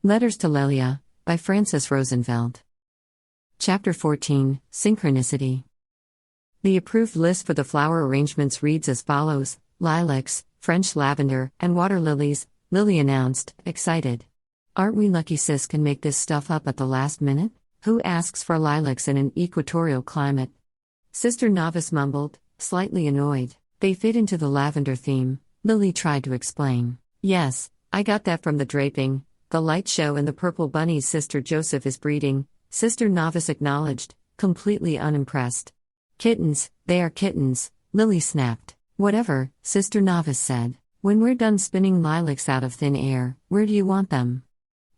Letters to Lelia, by Frances Rosenfeld. Chapter 14, Synchronicity. The approved list for the flower arrangements reads as follows: lilacs, French lavender, and water lilies, Lily announced, excited. Aren't we lucky sis can make this stuff up at the last minute? Who asks for lilacs in an equatorial climate? Sister Novis mumbled, slightly annoyed. They fit into the lavender theme, Lily tried to explain. Yes, I got that from the draping, the light show and the purple bunnies Sister Joseph is breeding, Sister Novis acknowledged, completely unimpressed. Kittens, they are kittens, Lily snapped. Whatever, Sister Novis said. When we're done spinning lilacs out of thin air, where do you want them?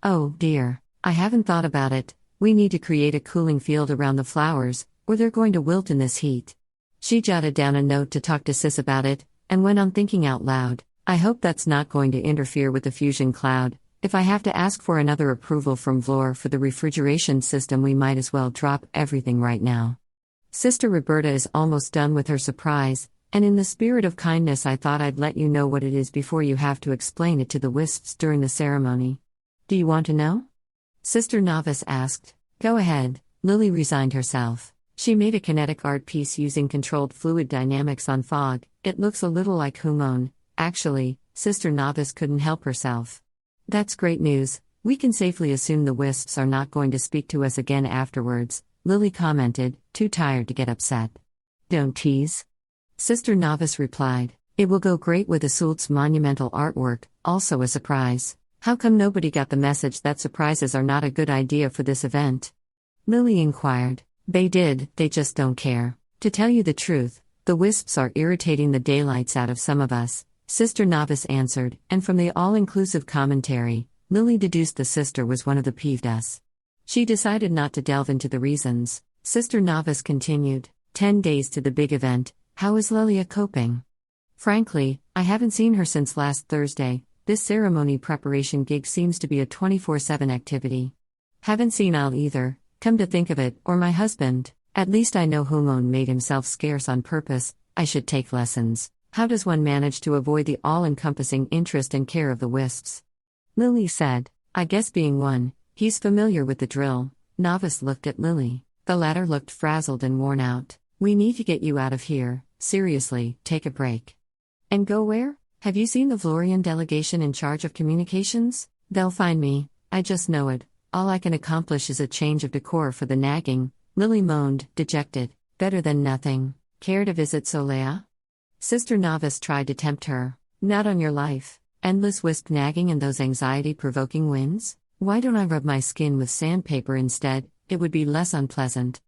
Oh, dear. I haven't thought about it. We need to create a cooling field around the flowers, or they're going to wilt in this heat. She jotted down a note to talk to Sis about it, and went on thinking out loud. I hope that's not going to interfere with the fusion cloud. If I have to ask for another approval from Vlor for the refrigeration system, we might as well drop everything right now. Sister Roberta is almost done with her surprise, and in the spirit of kindness I thought I'd let you know what it is before you have to explain it to the wisps during the ceremony. Do you want to know? Sister Novis asked. Go ahead, Lily resigned herself. She made a kinetic art piece using controlled fluid dynamics on fog. It looks a little like Humon. Actually, Sister Novis couldn't help herself. That's great news. We can safely assume the wisps are not going to speak to us again afterwards, Lily commented, too tired to get upset. Don't tease. Sister Novis replied. It will go great with Isolde's monumental artwork, also a surprise. How come nobody got the message that surprises are not a good idea for this event? Lily inquired. They did, they just don't care. To tell you the truth, the wisps are irritating the daylights out of some of us, Sister Novis answered, and from the all-inclusive commentary, Lily deduced the sister was one of the peeved us. She decided not to delve into the reasons. Sister Novis continued, 10 days to the big event, how is Lelia coping? Frankly, I haven't seen her since last Thursday. This ceremony preparation gig seems to be a 24/7 activity. Haven't seen Al either, come to think of it, or my husband. At least I know Humon made himself scarce on purpose. I should take lessons. How does one manage to avoid the all-encompassing interest and care of the wisps? Lily said, I guess being one, he's familiar with the drill. Novis looked at Lily. The latter looked frazzled and worn out. We need to get you out of here. Seriously, take a break. And go where? Have you seen the Vlorian delegation in charge of communications? They'll find me, I just know it. All I can accomplish is a change of decor for the nagging, Lily moaned, dejected. Better than nothing. Care to visit Solea? Sister Novis tried to tempt her. Not on your life. Endless wisp nagging and those anxiety-provoking winds? Why don't I rub my skin with sandpaper instead? It would be less unpleasant.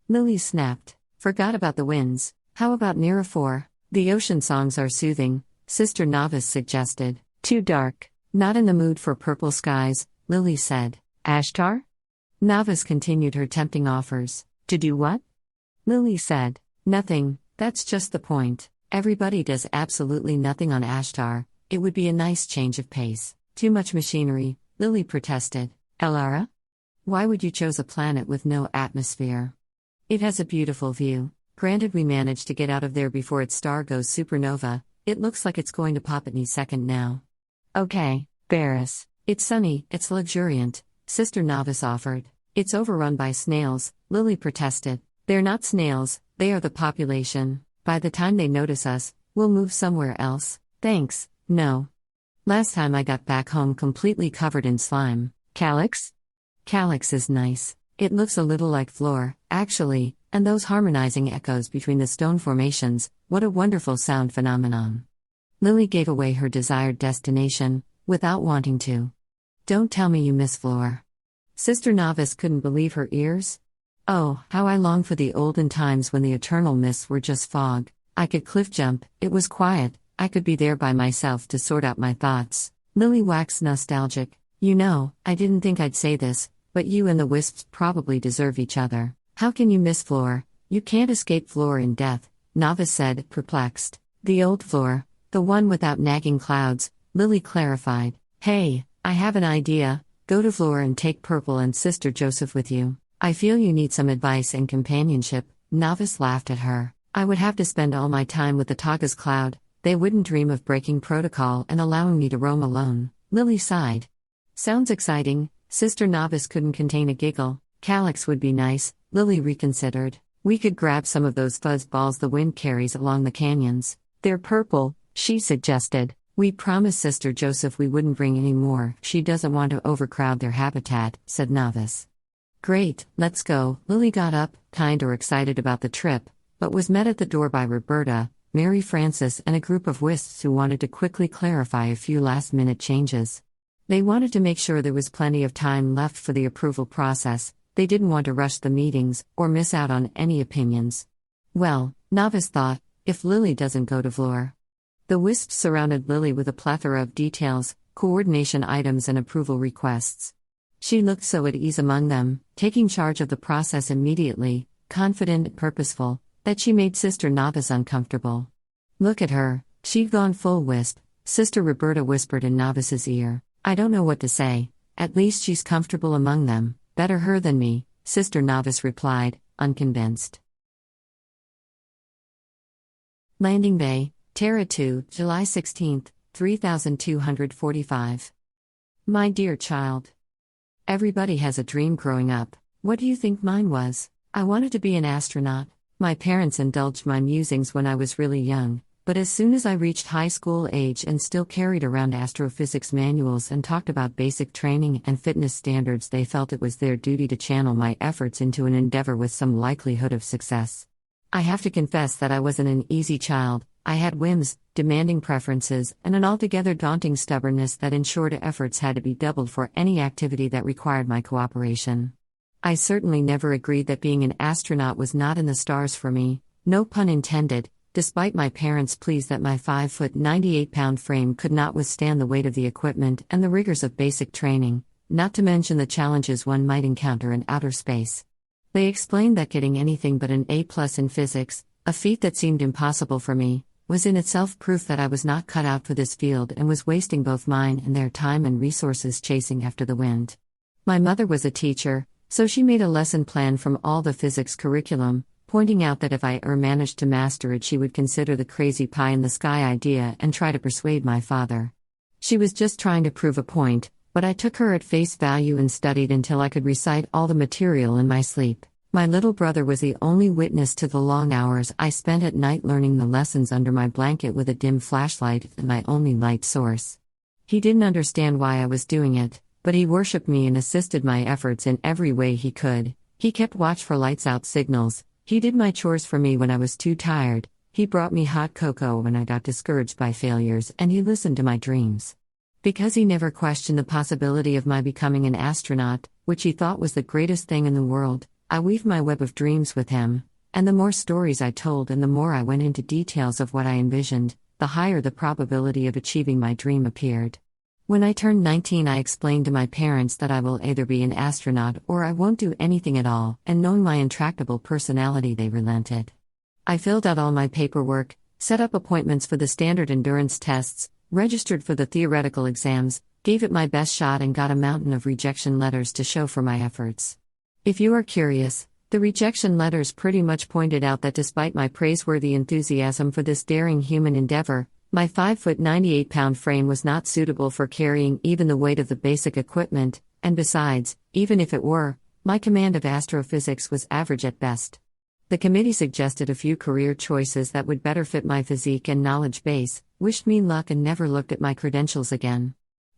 Lily snapped. Forgot about the winds. How about Nirafor? The ocean songs are soothing, Sister Novis suggested. Too dark. Not in the mood for purple skies, Lily said. Ashtar? Novis continued her tempting offers. To do what? Lily said. Nothing, that's just the point. Everybody does absolutely nothing on Ashtar. It would be a nice change of pace. Too much machinery, Lily protested. Elara? Why would you choose a planet with no atmosphere? It has a beautiful view. Granted, we managed to get out of there before its star goes supernova. It looks like it's going to pop any second now. Okay, Barris. It's sunny, it's luxuriant, Sister Novis offered. It's overrun by snails, Lily protested. They're not snails, they are the population. By the time they notice us, we'll move somewhere else. Thanks, no. Last time I got back home completely covered in slime. Calyx? Calyx is nice. It looks a little like Vlor, actually, and those harmonizing echoes between the stone formations, what a wonderful sound phenomenon. Lily gave away her desired destination, without wanting to. Don't tell me you miss Vlor. Sister Novis couldn't believe her ears. Oh, how I long for the olden times when the eternal mists were just fog. I could cliff jump, it was quiet, I could be there by myself to sort out my thoughts. Lily waxed nostalgic. You know, I didn't think I'd say this, but you and the wisps probably deserve each other. How can you miss Vlor? You can't escape Vlor in death, Novis said, perplexed. The old Vlor, the one without nagging clouds, Lily clarified. Hey, I have an idea. Go to Vlor and take Purple and Sister Joseph with you. I feel you need some advice and companionship. Novis laughed at her. I would have to spend all my time with the Taga's cloud. They wouldn't dream of breaking protocol and allowing me to roam alone. Lily sighed. Sounds exciting. Sister Novis couldn't contain a giggle. Calyx would be nice, Lily reconsidered. We could grab some of those fuzz balls the wind carries along the canyons. They're purple, she suggested. We promised Sister Joseph we wouldn't bring any more. She doesn't want to overcrowd their habitat, said Novis. Great, let's go. Lily got up, kind or excited about the trip, but was met at the door by Roberta, Mary Frances and a group of wisps who wanted to quickly clarify a few last-minute changes. They wanted to make sure there was plenty of time left for the approval process. They didn't want to rush the meetings, or miss out on any opinions. Well, Novis thought, if Lily doesn't go to Vlor. The wisps surrounded Lily with a plethora of details, coordination items and approval requests. She looked so at ease among them, taking charge of the process immediately, confident and purposeful, that she made Sister Novis uncomfortable. Look at her, she'd gone full wisp, Sister Roberta whispered in Novis's ear. I don't know what to say, at least she's comfortable among them, better her than me, Sister Novis replied, unconvinced. Landing Bay, Terra 2, July 16, 3245. My dear child. Everybody has a dream growing up. What do you think mine was? I wanted to be an astronaut. My parents indulged my musings when I was really young, but as soon as I reached high school age and still carried around astrophysics manuals and talked about basic training and fitness standards, they felt it was their duty to channel my efforts into an endeavor with some likelihood of success. I have to confess that I wasn't an easy child. I had whims, demanding preferences, and an altogether daunting stubbornness that ensured efforts had to be doubled for any activity that required my cooperation. I certainly never agreed that being an astronaut was not in the stars for me, no pun intended, despite my parents' pleas that my 5-foot 98-pound frame could not withstand the weight of the equipment and the rigors of basic training, not to mention the challenges one might encounter in outer space. They explained that getting anything but an A+ in physics, a feat that seemed impossible for me, was in itself proof that I was not cut out for this field and was wasting both mine and their time and resources chasing after the wind. My mother was a teacher, so she made a lesson plan from all the physics curriculum, pointing out that if I managed to master it, she would consider the crazy pie-in-the-sky idea and try to persuade my father. She was just trying to prove a point, but I took her at face value and studied until I could recite all the material in my sleep. My little brother was the only witness to the long hours I spent at night learning the lessons under my blanket with a dim flashlight and my only light source. He didn't understand why I was doing it, but he worshipped me and assisted my efforts in every way he could. He kept watch for lights-out signals, he did my chores for me when I was too tired, he brought me hot cocoa when I got discouraged by failures, and he listened to my dreams. Because he never questioned the possibility of my becoming an astronaut, which he thought was the greatest thing in the world, I weaved my web of dreams with him, and the more stories I told and the more I went into details of what I envisioned, the higher the probability of achieving my dream appeared. When I turned 19, I explained to my parents that I will either be an astronaut or I won't do anything at all, and knowing my intractable personality, they relented. I filled out all my paperwork, set up appointments for the standard endurance tests, registered for the theoretical exams, gave it my best shot, and got a mountain of rejection letters to show for my efforts. If you are curious, the rejection letters pretty much pointed out that despite my praiseworthy enthusiasm for this daring human endeavor, my 5-foot 98-pound frame was not suitable for carrying even the weight of the basic equipment, and besides, even if it were, my command of astrophysics was average at best. The committee suggested a few career choices that would better fit my physique and knowledge base, wished me luck, and never looked at my credentials again.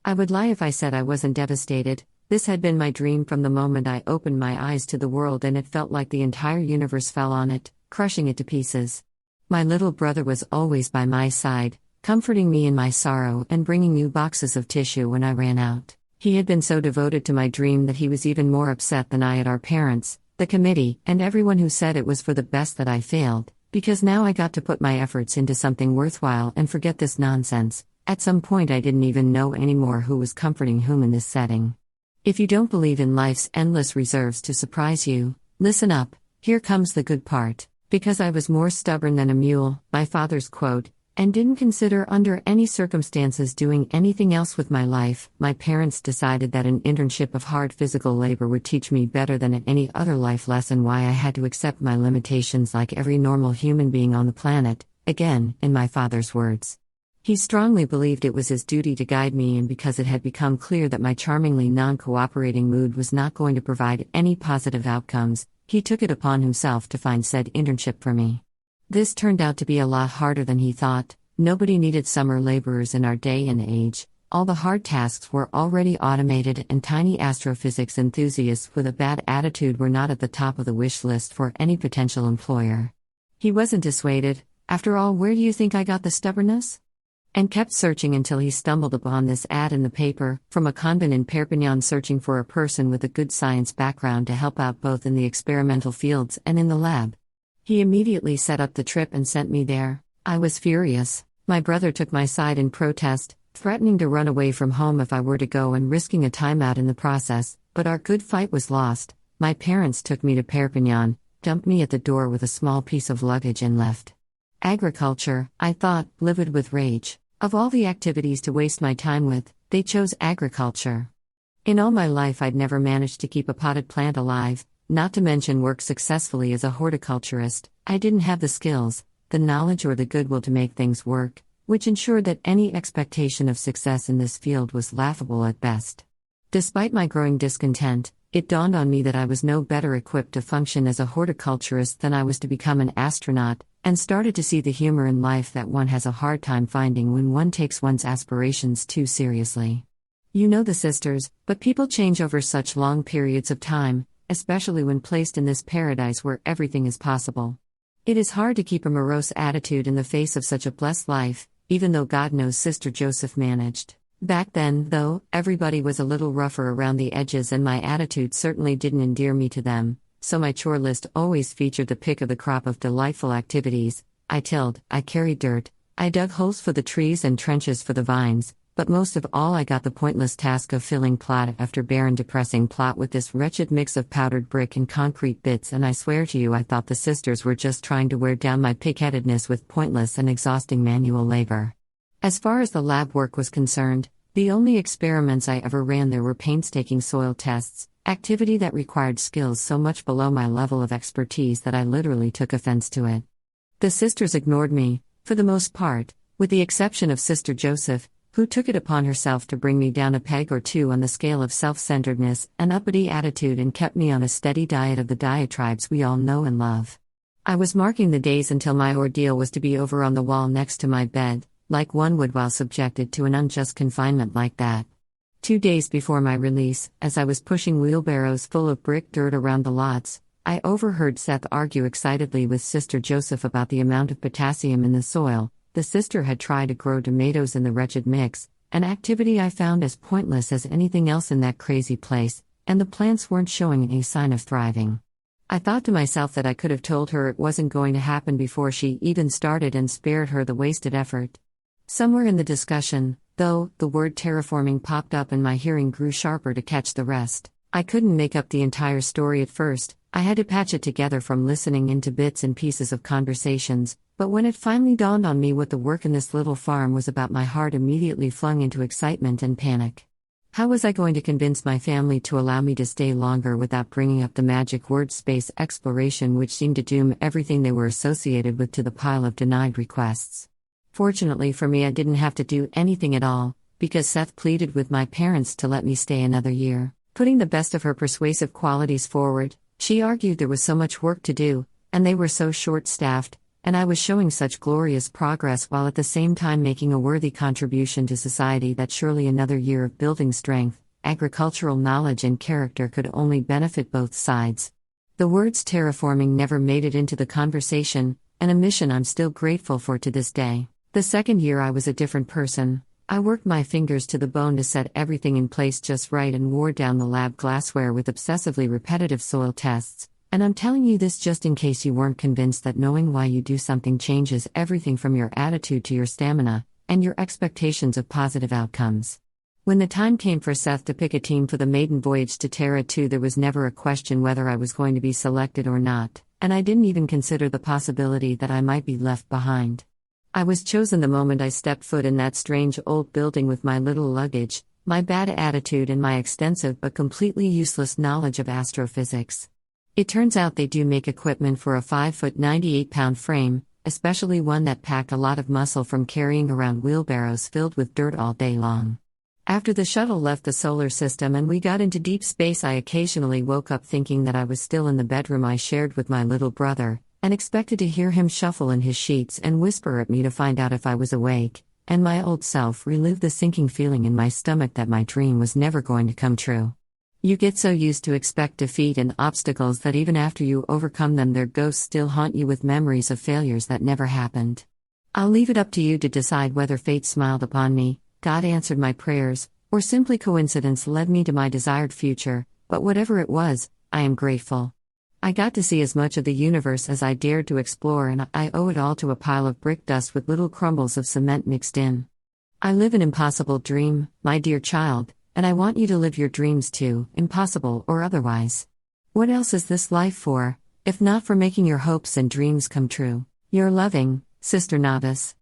I would lie if I said I wasn't devastated. This had been my dream from the moment I opened my eyes to the world, and it felt like the entire universe fell on it, crushing it to pieces. My little brother was always by my side, comforting me in my sorrow and bringing new boxes of tissue when I ran out. He had been so devoted to my dream that he was even more upset than I at our parents, the committee, and everyone who said it was for the best that I failed, because now I got to put my efforts into something worthwhile and forget this nonsense. At some point I didn't even know anymore who was comforting whom in this setting. If you don't believe in life's endless reserves to surprise you, listen up, here comes the good part. Because I was more stubborn than a mule, my father's quote, and didn't consider under any circumstances doing anything else with my life, my parents decided that an internship of hard physical labor would teach me better than any other life lesson why I had to accept my limitations like every normal human being on the planet, again, in my father's words. He strongly believed it was his duty to guide me, and because it had become clear that my charmingly non-cooperating mood was not going to provide any positive outcomes, he took it upon himself to find said internship for me. This turned out to be a lot harder than he thought. Nobody needed summer laborers in our day and age. All the hard tasks were already automated, and tiny astrophysics enthusiasts with a bad attitude were not at the top of the wish list for any potential employer. He wasn't dissuaded. After all, where do you think I got the stubbornness? And kept searching until he stumbled upon this ad in the paper, from a convent in Perpignan searching for a person with a good science background to help out both in the experimental fields and in the lab. He immediately set up the trip and sent me there. I was furious. My brother took my side in protest, threatening to run away from home if I were to go and risking a timeout in the process, but our good fight was lost. My parents took me to Perpignan, dumped me at the door with a small piece of luggage and left. Agriculture, I thought, livid with rage. Of all the activities to waste my time with, they chose agriculture. In all my life I'd never managed to keep a potted plant alive, not to mention work successfully as a horticulturist. I didn't have the skills, the knowledge or the goodwill to make things work, which ensured that any expectation of success in this field was laughable at best. Despite my growing discontent, it dawned on me that I was no better equipped to function as a horticulturist than I was to become an astronaut, and started to see the humor in life that one has a hard time finding when one takes one's aspirations too seriously. You know the sisters, but people change over such long periods of time, especially when placed in this paradise where everything is possible. It is hard to keep a morose attitude in the face of such a blessed life, even though God knows Sister Joseph managed. Back then, though, everybody was a little rougher around the edges, and my attitude certainly didn't endear me to them, so my chore list always featured the pick of the crop of delightful activities. I tilled, I carried dirt, I dug holes for the trees and trenches for the vines, but most of all I got the pointless task of filling plot after barren depressing plot with this wretched mix of powdered brick and concrete bits, and I swear to you I thought the sisters were just trying to wear down my pig-headedness with pointless and exhausting manual labor. As far as the lab work was concerned, the only experiments I ever ran there were painstaking soil tests, activity that required skills so much below my level of expertise that I literally took offense to it. The sisters ignored me, for the most part, with the exception of Sister Joseph, who took it upon herself to bring me down a peg or two on the scale of self-centeredness and uppity attitude and kept me on a steady diet of the diatribes we all know and love. I was marking the days until my ordeal was to be over on the wall next to my bed, like one would while subjected to an unjust confinement like that. 2 days before my release, as I was pushing wheelbarrows full of brick dirt around the lots, I overheard Seth argue excitedly with Sister Joseph about the amount of potassium in the soil. The sister had tried to grow tomatoes in the wretched mix, an activity I found as pointless as anything else in that crazy place, and the plants weren't showing any sign of thriving. I thought to myself that I could have told her it wasn't going to happen before she even started and spared her the wasted effort. Somewhere in the discussion, though, the word terraforming popped up and my hearing grew sharper to catch the rest. I couldn't make up the entire story at first. I had to patch it together from listening into bits and pieces of conversations, but when it finally dawned on me what the work in this little farm was about, my heart immediately flung into excitement and panic. How was I going to convince my family to allow me to stay longer without bringing up the magic word space exploration, which seemed to doom everything they were associated with to the pile of denied requests? Fortunately for me, I didn't have to do anything at all, because Seth pleaded with my parents to let me stay another year. Putting the best of her persuasive qualities forward, she argued there was so much work to do, and they were so short-staffed, and I was showing such glorious progress while at the same time making a worthy contribution to society that surely another year of building strength, agricultural knowledge and character could only benefit both sides. The words terraforming never made it into the conversation, an omission I'm still grateful for to this day. The second year I was a different person. I worked my fingers to the bone to set everything in place just right and wore down the lab glassware with obsessively repetitive soil tests, and I'm telling you this just in case you weren't convinced that knowing why you do something changes everything from your attitude to your stamina, and your expectations of positive outcomes. When the time came for Seth to pick a team for the maiden voyage to Terra 2, there was never a question whether I was going to be selected or not, and I didn't even consider the possibility that I might be left behind. I was chosen the moment I stepped foot in that strange old building with my little luggage, my bad attitude and my extensive but completely useless knowledge of astrophysics. It turns out they do make equipment for a 5-foot 98-pound frame, especially one that packed a lot of muscle from carrying around wheelbarrows filled with dirt all day long. After the shuttle left the solar system and we got into deep space, I occasionally woke up thinking that I was still in the bedroom I shared with my little brother, and expected to hear him shuffle in his sheets and whisper at me to find out if I was awake, and my old self relive the sinking feeling in my stomach that my dream was never going to come true. You get so used to expect defeat and obstacles that even after you overcome them, their ghosts still haunt you with memories of failures that never happened. I'll leave it up to you to decide whether fate smiled upon me, God answered my prayers, or simply coincidence led me to my desired future, but whatever it was, I am grateful. I got to see as much of the universe as I dared to explore, and I owe it all to a pile of brick dust with little crumbles of cement mixed in. I live an impossible dream, my dear child, and I want you to live your dreams too, impossible or otherwise. What else is this life for, if not for making your hopes and dreams come true? Your loving, Sister Novis.